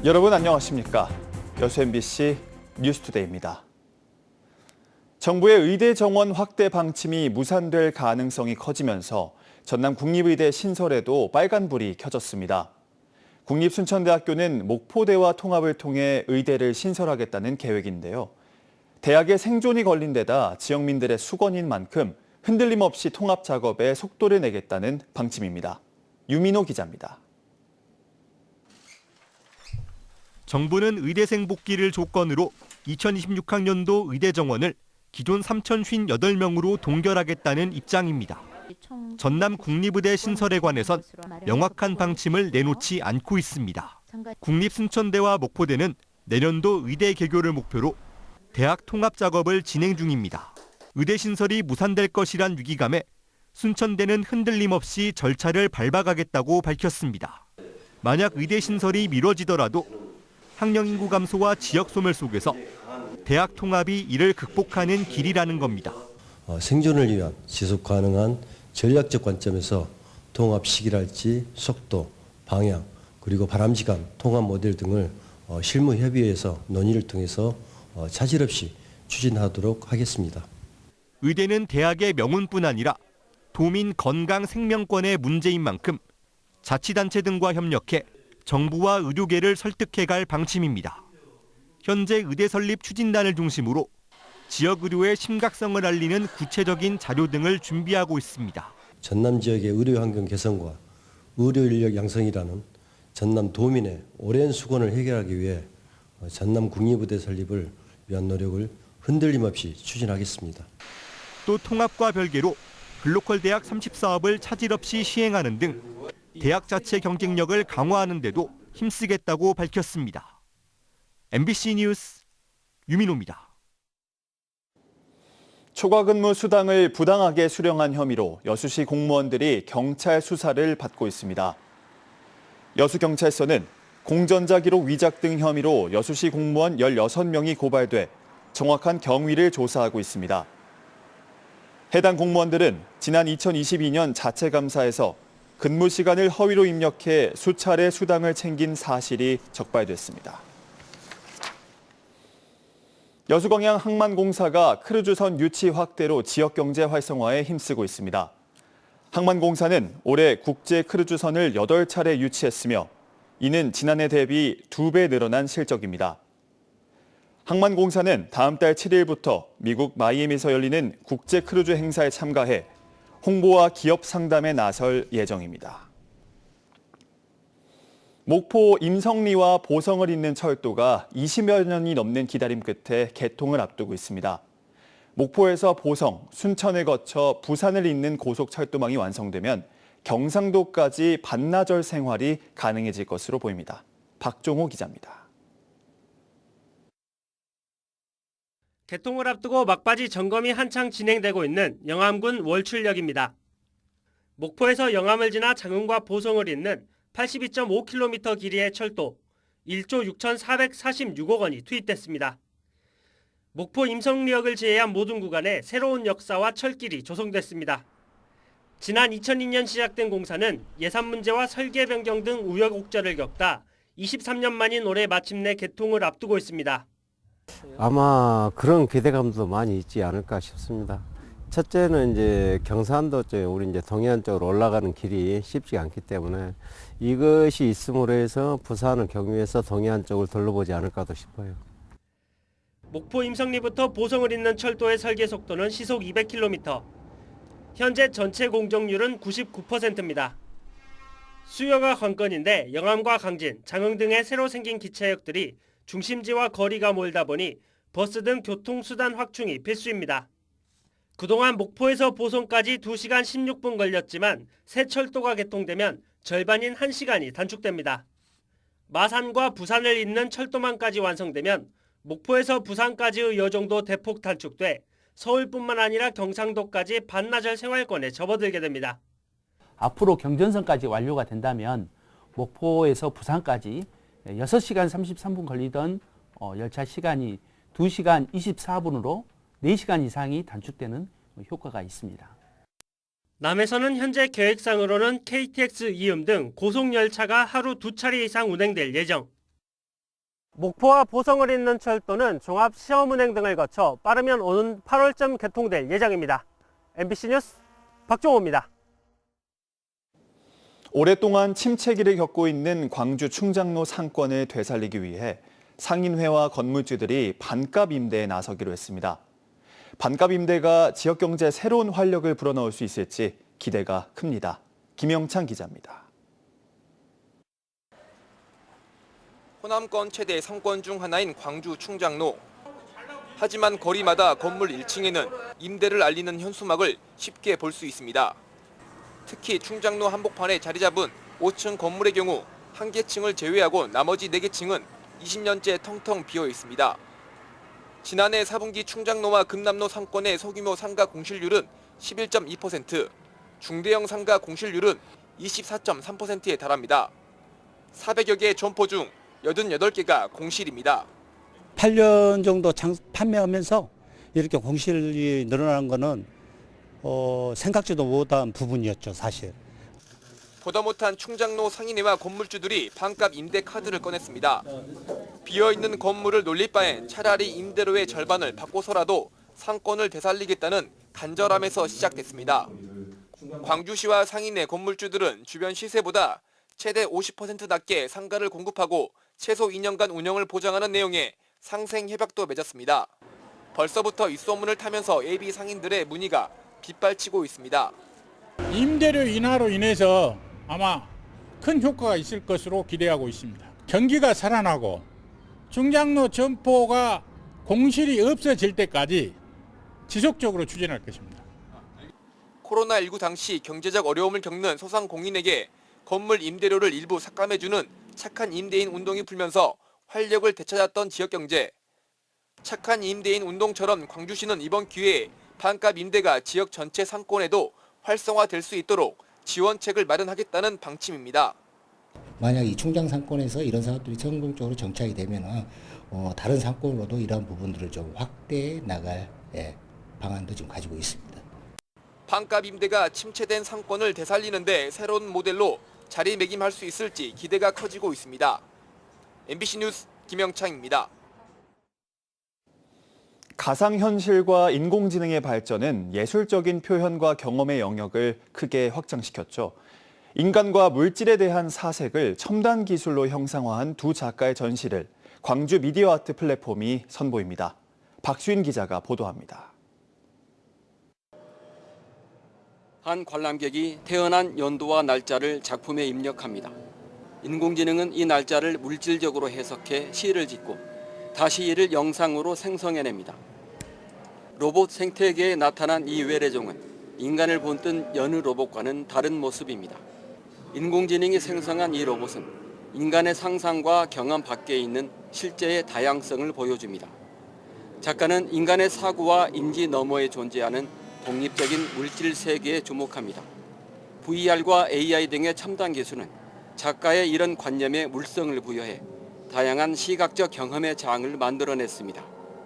여러분 안녕하십니까? 여수 MBC 뉴스투데이입니다. 정부의 의대 정원 확대 방침이 무산될 가능성이 커지면서 전남 국립의대 신설에도 빨간불이 켜졌습니다. 국립순천대학교는 목포대와 통합을 통해 의대를 신설하겠다는 계획인데요. 대학의 생존이 걸린 데다 지역민들의 수건인 만큼 흔들림 없이 통합 작업에 속도를 내겠다는 방침입니다. 유민호 기자입니다. 정부는 의대생 복귀를 조건으로 2026학년도 의대 정원을 기존 3,058명으로 동결하겠다는 입장입니다. 전남 국립의대 신설에 관해선 명확한 방침을 내놓지 않고 있습니다. 국립순천대와 목포대는 내년도 의대 개교를 목표로 대학 통합 작업을 진행 중입니다. 의대 신설이 무산될 것이란 위기감에 순천대는 흔들림 없이 절차를 밟아가겠다고 밝혔습니다. 만약 의대 신설이 미뤄지더라도 학령 인구 감소와 지역 소멸 속에서 대학 통합이 이를 극복하는 길이라는 겁니다. 생존을 위한 지속 가능한 전략적 관점에서 통합 시기랄지 속도, 방향, 그리고 바람직한 통합 모델 등을 실무 협의회에서 논의를 통해서 차질 없이 추진하도록 하겠습니다. 의대는 대학의 명운뿐 아니라 도민 건강 생명권의 문제인 만큼 자치단체 등과 협력해 정부와 의료계를 설득해갈 방침입니다. 현재 의대 설립 추진단을 중심으로 지역 의료의 심각성을 알리는 구체적인 자료 등을 준비하고 있습니다. 전남 지역의 의료 환경 개선과 의료 인력 양성이라는 전남 도민의 오랜 수건을 해결하기 위해 전남 국립의대 설립을 위한 노력을 흔들림 없이 추진하겠습니다. 또 통합과 별개로 글로컬 대학 30사업을 차질 없이 시행하는 등 대학 자체 경쟁력을 강화하는 데도 힘쓰겠다고 밝혔습니다. MBC 뉴스 유민호입니다. 초과 근무 수당을 부당하게 수령한 혐의로 여수시 공무원들이 경찰 수사를 받고 있습니다. 여수경찰서는 공전자 기록 위작 등 혐의로 여수시 공무원 16명이 고발돼 정확한 경위를 조사하고 있습니다. 해당 공무원들은 지난 2022년 자체감사에서 근무 시간을 허위로 입력해 수차례 수당을 챙긴 사실이 적발됐습니다. 여수광양 항만공사가 크루즈선 유치 확대로 지역경제 활성화에 힘쓰고 있습니다. 항만공사는 올해 국제 크루즈선을 8차례 유치했으며 이는 지난해 대비 2배 늘어난 실적입니다. 항만공사는 다음 달 7일부터 미국 마이애미에서 열리는 국제 크루즈 행사에 참가해 홍보와 기업 상담에 나설 예정입니다. 목포 임성리와 보성을 잇는 철도가 20여 년이 넘는 기다림 끝에 개통을 앞두고 있습니다. 목포에서 보성, 순천을 거쳐 부산을 잇는 고속철도망이 완성되면 경상도까지 반나절 생활이 가능해질 것으로 보입니다. 박종호 기자입니다. 개통을 앞두고 막바지 점검이 한창 진행되고 있는 영암군 월출역입니다. 목포에서 영암을 지나 장흥과 보성을 잇는 82.5km 길이의 철도 1조 6,446억 원이 투입됐습니다. 목포 임성리역을 제외한 모든 구간에 새로운 역사와 철길이 조성됐습니다. 지난 2002년 시작된 공사는 예산 문제와 설계 변경 등 우여곡절을 겪다 23년 만인 올해 마침내 개통을 앞두고 있습니다. 아마 그런 기대감도 많이 있지 않을까 싶습니다. 첫째는 이제 경산도 쪽에 우리 이제 동해안 쪽으로 올라가는 길이 쉽지 않기 때문에 이것이 있음으로 해서 부산을 경유해서 동해안 쪽을 둘러보지 않을까도 싶어요. 목포 임성리부터 보성을 잇는 철도의 설계 속도는 시속 200km. 현재 전체 공정률은 99%입니다. 수요가 관건인데 영암과 강진, 장흥 등의 새로 생긴 기차역들이 중심지와 거리가 멀다 보니 버스 등 교통수단 확충이 필수입니다. 그동안 목포에서 보성까지 2시간 16분 걸렸지만 새 철도가 개통되면 절반인 1시간이 단축됩니다. 마산과 부산을 잇는 철도망까지 완성되면 목포에서 부산까지의 여정도 대폭 단축돼 서울뿐만 아니라 경상도까지 반나절 생활권에 접어들게 됩니다. 앞으로 경전선까지 완료가 된다면 목포에서 부산까지 6시간 33분 걸리던 열차 시간이 2시간 24분으로 4시간 이상이 단축되는 효과가 있습니다. 남에서는 현재 계획상으로는 KTX 이음 등 고속열차가 하루 2차례 이상 운행될 예정. 목포와 보성을 잇는 철도는 종합 시험 운행 등을 거쳐 빠르면 오는 8월쯤 개통될 예정입니다. MBC 뉴스 박종호입니다. 오랫동안 침체기를 겪고 있는 광주 충장로 상권을 되살리기 위해 상인회와 건물주들이 반값 임대에 나서기로 했습니다. 반값 임대가 지역 경제에 새로운 활력을 불어넣을 수 있을지 기대가 큽니다. 김영찬 기자입니다. 호남권 최대 상권 중 하나인 광주 충장로. 하지만 거리마다 건물 1층에는 임대를 알리는 현수막을 쉽게 볼 수 있습니다. 특히 충장로 한복판에 자리 잡은 5층 건물의 경우 한 개 층을 제외하고 나머지 4개 층은 20년째 텅텅 비어 있습니다. 지난해 4분기 충장로와 금남로 상권의 소규모 상가 공실률은 11.2%, 중대형 상가 공실률은 24.3%에 달합니다. 400여 개의 점포 중 88개가 공실입니다. 8년 정도 판매하면서 이렇게 공실이 늘어나는 거는 생각지도 못한 부분이었죠, 사실. 보다 못한 충장로 상인회와 건물주들이 반값 임대 카드를 꺼냈습니다. 비어있는 건물을 놀릴 바엔 차라리 임대료의 절반을 받고서라도 상권을 되살리겠다는 간절함에서 시작됐습니다. 광주시와 상인회 건물주들은 주변 시세보다 최대 50% 낮게 상가를 공급하고 최소 2년간 운영을 보장하는 내용의 상생 협약도 맺었습니다. 벌써부터 입소문을 타면서 예비 상인들의 문의가 빗발치고 있습니다. 임대료 인하로 인해서 아마 큰 효과가 있을 것으로 기대하고 있습니다. 경기가 살아나고 충장로 점포가 공실이 없어질 때까지 지속적으로 추진할 것입니다. 코로나19 당시 경제적 어려움을 겪는 소상공인에게 건물 임대료를 일부 삭감해주는 착한 임대인 운동이 풀면서 활력을 되찾았던 지역경제. 착한 임대인 운동처럼 광주시는 이번 기회에 반값 임대가 지역 전체 상권에도 활성화될 수 있도록 지원책을 마련하겠다는 방침입니다. 만약 이 충장 상권에서 이런 사업들이 성공적으로 정착이 되면 다른 상권으로도 이러한 부분들을 좀 확대해 나갈 방안도 지금 가지고 있습니다. 반값 임대가 침체된 상권을 되살리는데 새로운 모델로 자리매김할 수 있을지 기대가 커지고 있습니다. MBC 뉴스 김영창입니다. 가상현실과 인공지능의 발전은 예술적인 표현과 경험의 영역을 크게 확장시켰죠. 인간과 물질에 대한 사색을 첨단 기술로 형상화한 두 작가의 전시를 광주 미디어 아트 플랫폼이 선보입니다. 박수인 기자가 보도합니다. 한 관람객이 태어난 연도와 날짜를 작품에 입력합니다. 인공지능은 이 날짜를 물질적으로 해석해 시를 짓고 다시 이를 영상으로 생성해냅니다. 로봇 생태계에 나타난 이 외래종은 인간을 본뜬 여느 로봇과는 다른 모습입니다. 인공지능이 생성한 이 로봇은 인간의 상상과 경험 밖에 있는 실제의 다양성을 보여줍니다. 작가는 인간의 사고와 인지 너머에 존재하는 독립적인 물질 세계에 주목합니다. VR과 AI 등의 첨단 기술은 작가의 이런 관념에 물성을 부여해 다양한 시각적 경험의 장을 만들어냈습니다.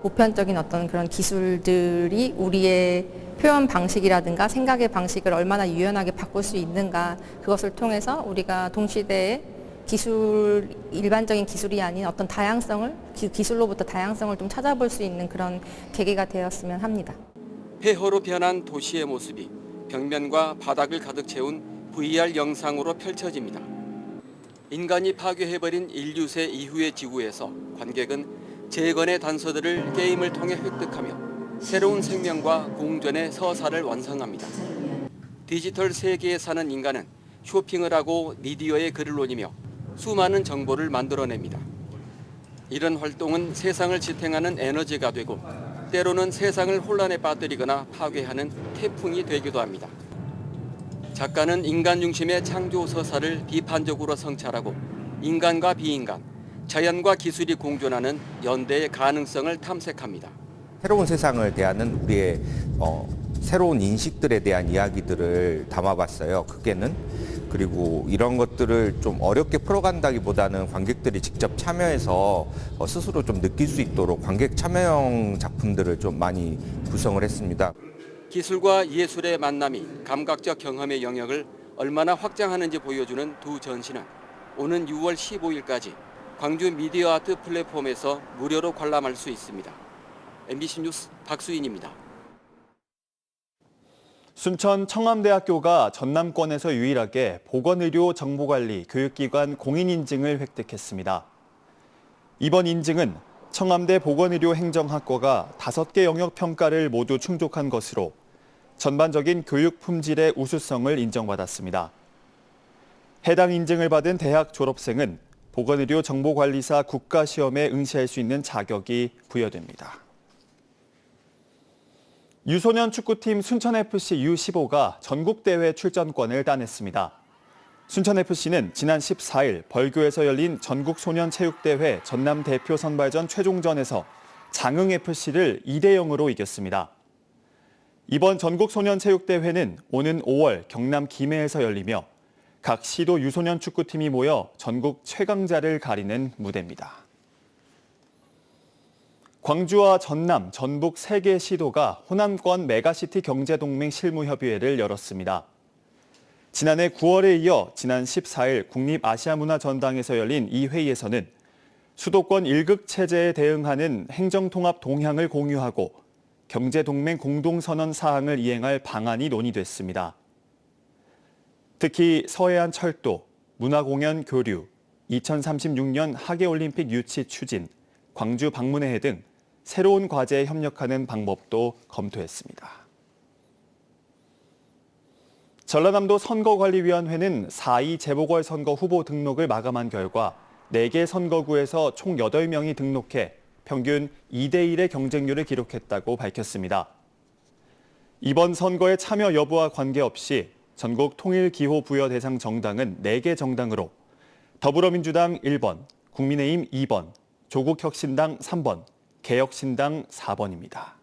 보편적인 어떤 그런 기술들이 우리의 표현 방식이라든가 생각의 방식을 얼마나 유연하게 바꿀 수 있는가, 그것을 통해서 우리가 동시대의 기술, 일반적인 기술이 아닌 어떤 다양성을, 기술로부터 다양성을 좀 찾아볼 수 있는 그런 계기가 되었으면 합니다. 폐허로 변한 도시의 모습이 벽면과 바닥을 가득 채운 VR 영상으로 펼쳐집니다. 인간이 파괴해버린 인류세 이후의 지구에서 관객은 재건의 단서들을 게임을 통해 획득하며 새로운 생명과 공존의 서사를 완성합니다. 디지털 세계에 사는 인간은 쇼핑을 하고 미디어에 글을 올리며 수많은 정보를 만들어냅니다. 이런 활동은 세상을 지탱하는 에너지가 되고 때로는 세상을 혼란에 빠뜨리거나 파괴하는 태풍이 되기도 합니다. 작가는 인간 중심의 창조 서사를 비판적으로 성찰하고 인간과 비인간, 자연과 기술이 공존하는 연대의 가능성을 탐색합니다. 새로운 세상을 대하는 우리의 새로운 인식들에 대한 이야기들을 담아봤어요. 크게는. 그리고 이런 것들을 좀 어렵게 풀어간다기보다는 관객들이 직접 참여해서 스스로 좀 느낄 수 있도록 관객 참여형 작품들을 좀 많이 구성을 했습니다. 기술과 예술의 만남이 감각적 경험의 영역을 얼마나 확장하는지 보여주는 두 전시는 오는 6월 15일까지 광주 미디어 아트 플랫폼에서 무료로 관람할 수 있습니다. MBC 뉴스 박수인입니다. 순천 청암대학교가 전남권에서 유일하게 보건의료 정보관리 교육기관 공인인증을 획득했습니다. 이번 인증은 청암대 보건의료 행정학과가 5개 영역 평가를 모두 충족한 것으로 전반적인 교육 품질의 우수성을 인정받았습니다. 해당 인증을 받은 대학 졸업생은 보건의료 정보관리사 국가시험에 응시할 수 있는 자격이 부여됩니다. 유소년 축구팀 순천FC U15가 전국대회 출전권을 따냈습니다. 순천FC는 지난 14일 벌교에서 열린 전국소년체육대회 전남 대표 선발전 최종전에서 장흥FC를 2대0으로 이겼습니다. 이번 전국소년체육대회는 오는 5월 경남 김해에서 열리며 각 시도 유소년 축구팀이 모여 전국 최강자를 가리는 무대입니다. 광주와 전남, 전북 3개 시도가 호남권 메가시티 경제동맹 실무협의회를 열었습니다. 지난해 9월에 이어 지난 14일 국립아시아문화전당에서 열린 이 회의에서는 수도권 1극 체제에 대응하는 행정통합 동향을 공유하고 경제동맹 공동선언 사항을 이행할 방안이 논의됐습니다. 특히 서해안 철도, 문화공연 교류, 2036년 하계올림픽 유치 추진, 광주 방문회 등 새로운 과제에 협력하는 방법도 검토했습니다. 전라남도 선거관리위원회는 4.2 재보궐선거 후보 등록을 마감한 결과 4개 선거구에서 총 8명이 등록해 평균 2대1의 경쟁률을 기록했다고 밝혔습니다. 이번 선거에 참여 여부와 관계없이 전국 통일기호 부여 대상 정당은 4개 정당으로 더불어민주당 1번, 국민의힘 2번, 조국혁신당 3번, 개혁신당 4번입니다.